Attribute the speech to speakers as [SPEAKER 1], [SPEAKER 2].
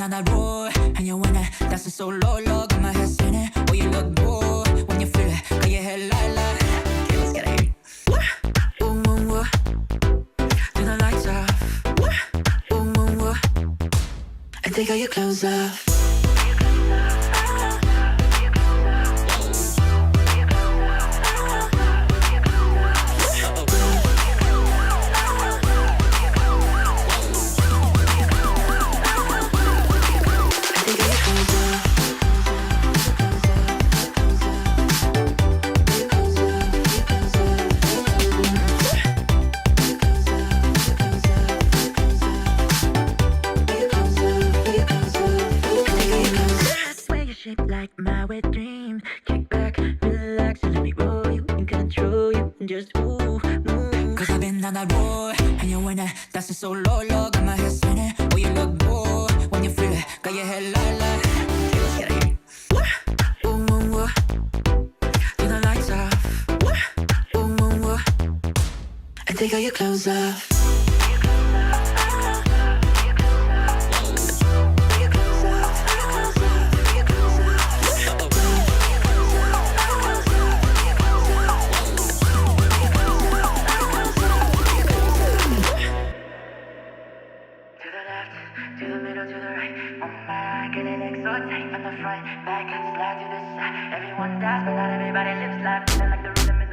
[SPEAKER 1] on that road, and you wanna dancing so low, low, got my head spinning. Oh, you look good when you feel it, got your head light, light. Okay, let's get it. Ooh, ooh, ooh. Turn the lights off. Ooh, ooh, ooh. And take all your clothes off. Like my wet dream, kick back, relax, and let me roll you and control you, and just move, move. Cause I've been on that road, and you wanna dancing so low, low, got my head spinning. Oh, you look good when you feel it, got your head light, light. Okay, let's get it. Ooh, ooh, ooh. Turn the lights off. Ooh, ooh, ooh. And take all your clothes off. To the middle, to the right. Oh my, get it like so tight from the front, back, slide to the side. Everyone dies, but not everybody lives life. Feeling like the rhythm